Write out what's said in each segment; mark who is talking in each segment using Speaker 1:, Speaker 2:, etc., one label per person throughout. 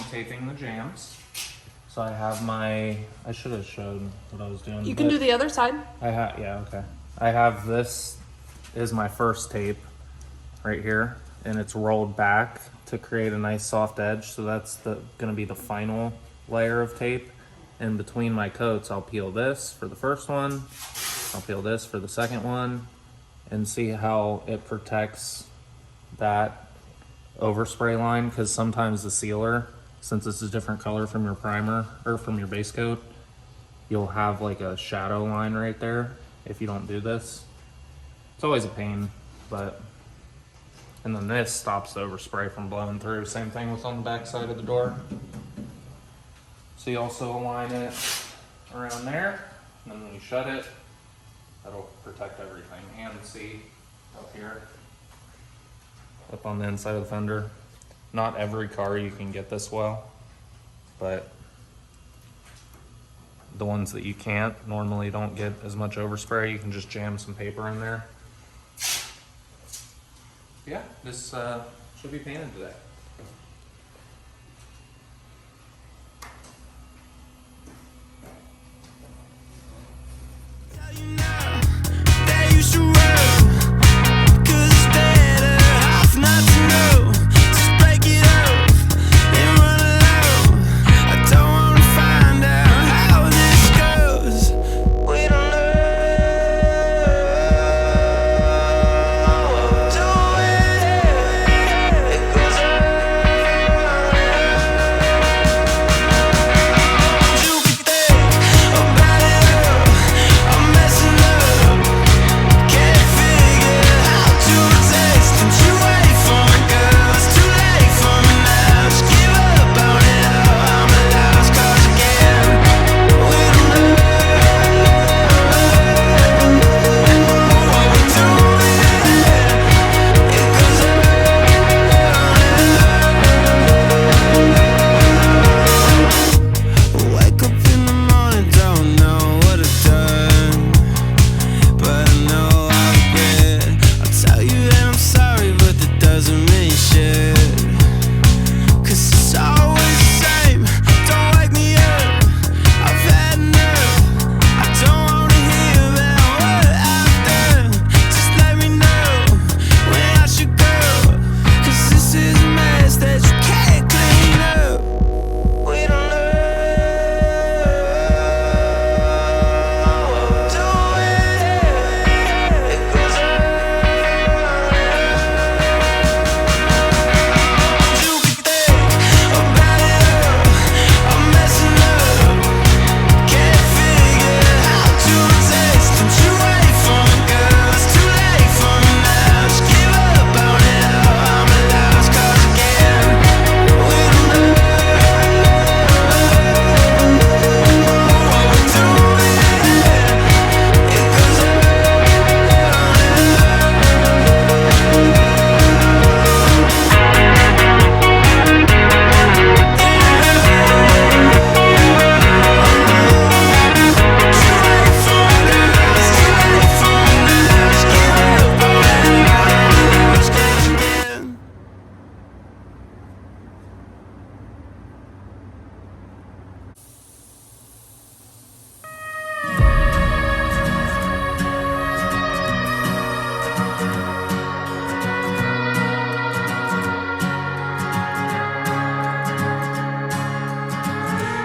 Speaker 1: taping the jams. So I have my, I should have shown what I was doing.
Speaker 2: You can do the other side.
Speaker 1: Yeah, okay. I have this is my first tape right here, and it's rolled back to create a nice soft edge. So that's gonna be the final layer of tape. And between my coats, I'll peel this for the first one. I'll peel this for the second one, and see how it protects that overspray line, because sometimes the sealer, since it's a different color from your primer or from your base coat, you'll have like a shadow line right there if you don't do this. It's always a pain, but, and then this stops the overspray from blowing through. Same thing with on the back side of the door. So you also align it around there, and then when you shut it, that'll protect everything. And the seat up here, up on the inside of the fender. Not every car you can get this well, but the ones that you can't normally don't get as much overspray. You can just jam some paper in there. Yeah, this should be painted today.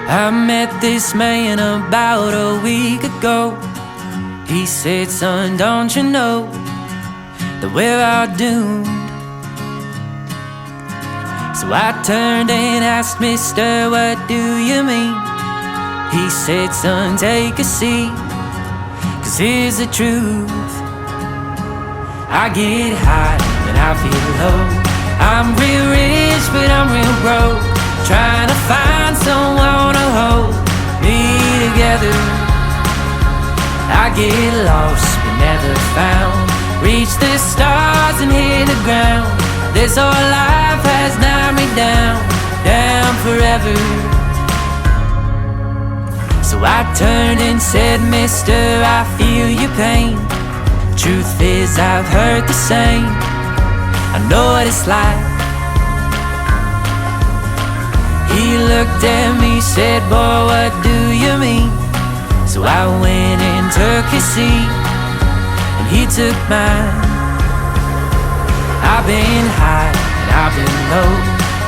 Speaker 3: I met this man about a week ago. He said, son, don't you know that we're all doomed? So I turned and asked, mister, what do you mean? He said, son, take a seat, 'cause here's the truth. I get high when I feel low. I'm real rich, but I'm real broke, trying to find someone to hold me together. I get lost but never found, reach the stars and hit the ground. This whole life has knocked me down, down forever. So I turned and said, mister, I feel your pain. Truth is I've heard the same. I know what it's like. He looked at me, said, boy, what do you mean? So I went and took his seat, and he took mine. I've been high and I've been low.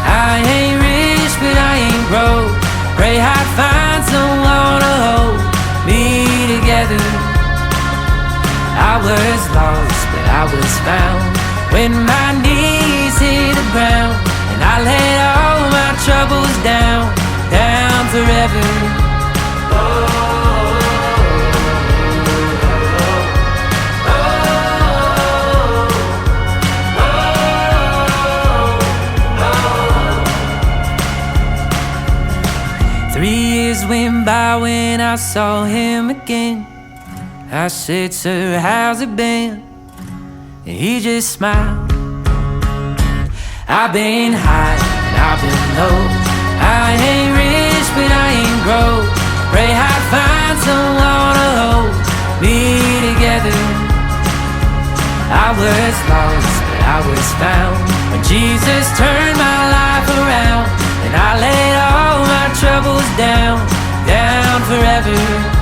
Speaker 3: I ain't rich, but I ain't broke. Pray I'd find someone to hold me together. I was lost, but I was found when my knees hit the ground, and I laid all my troubles down, down forever. Went by when I saw him again. I said, sir, how's it been? And he just smiled. I've been high and I've been low. I ain't rich, but I ain't broke. Pray I'd find someone to hold me together. I was lost, but I was found when Jesus turned my life around, and I laid all my troubles down, down forever.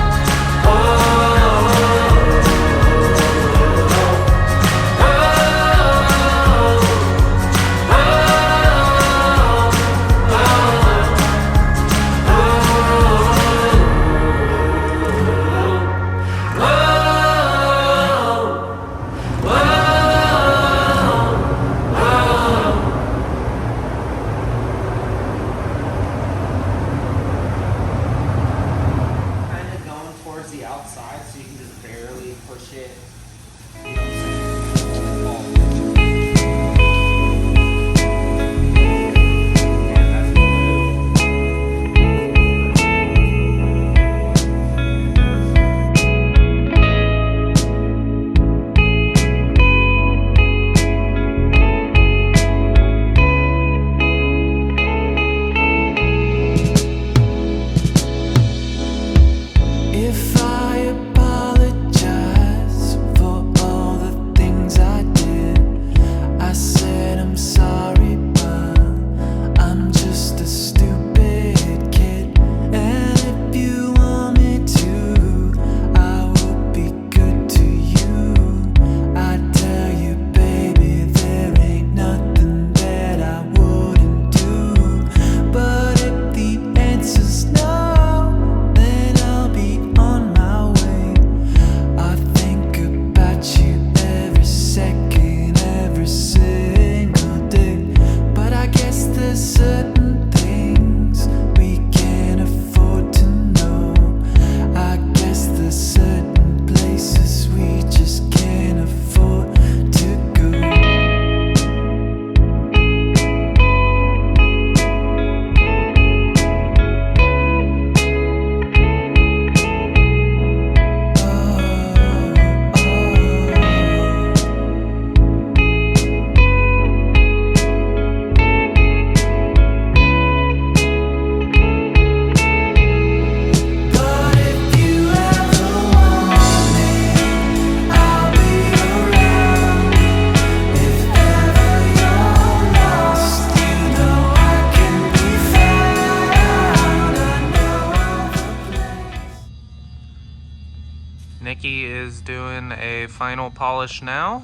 Speaker 1: Nikki is doing a final polish now,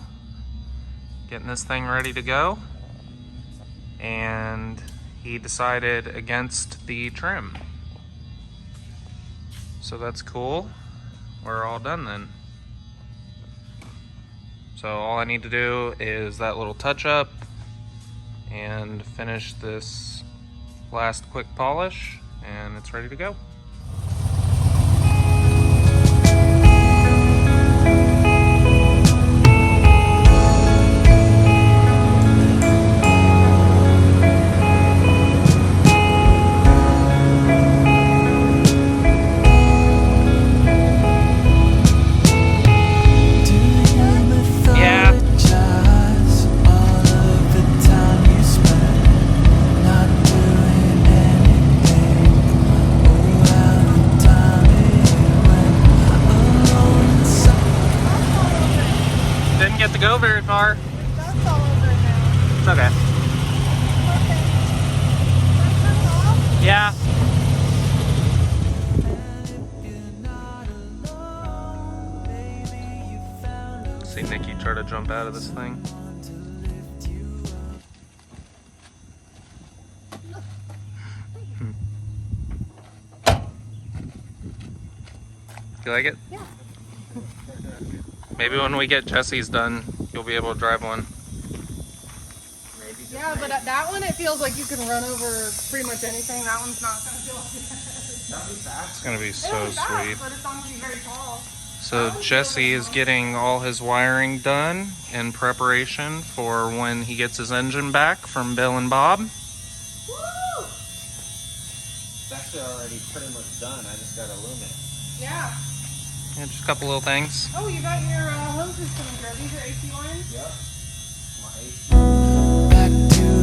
Speaker 1: getting this thing ready to go, and he decided against the trim. So that's cool. We're all done then. So all I need to do is that little touch up and finish this last quick polish, and it's ready to go. Didn't get to go very far.
Speaker 2: That's all over now.
Speaker 1: It's okay.
Speaker 2: Okay. Turn it off.
Speaker 1: Yeah. See Nikki try to jump out of this thing. You like it?
Speaker 2: Yeah.
Speaker 1: Maybe when we get Jesse's done, you'll be able to drive one.
Speaker 2: Yeah, but that one, it feels like you can run over pretty much anything. That one's not going to feel like that.
Speaker 1: It's gonna be so
Speaker 2: It'll be
Speaker 1: sweet.
Speaker 2: fast, but it's not going to be very tall.
Speaker 1: So Jesse is getting all his wiring done in preparation for when he gets his engine back from Bill and Bob.
Speaker 2: Woo!
Speaker 4: It's actually already pretty much done. I just gotta loom it.
Speaker 2: Yeah.
Speaker 1: Yeah, just a couple little things.
Speaker 2: Oh, you got your hoses coming through. These are AC lines?
Speaker 4: Yep. My AC.
Speaker 3: Back to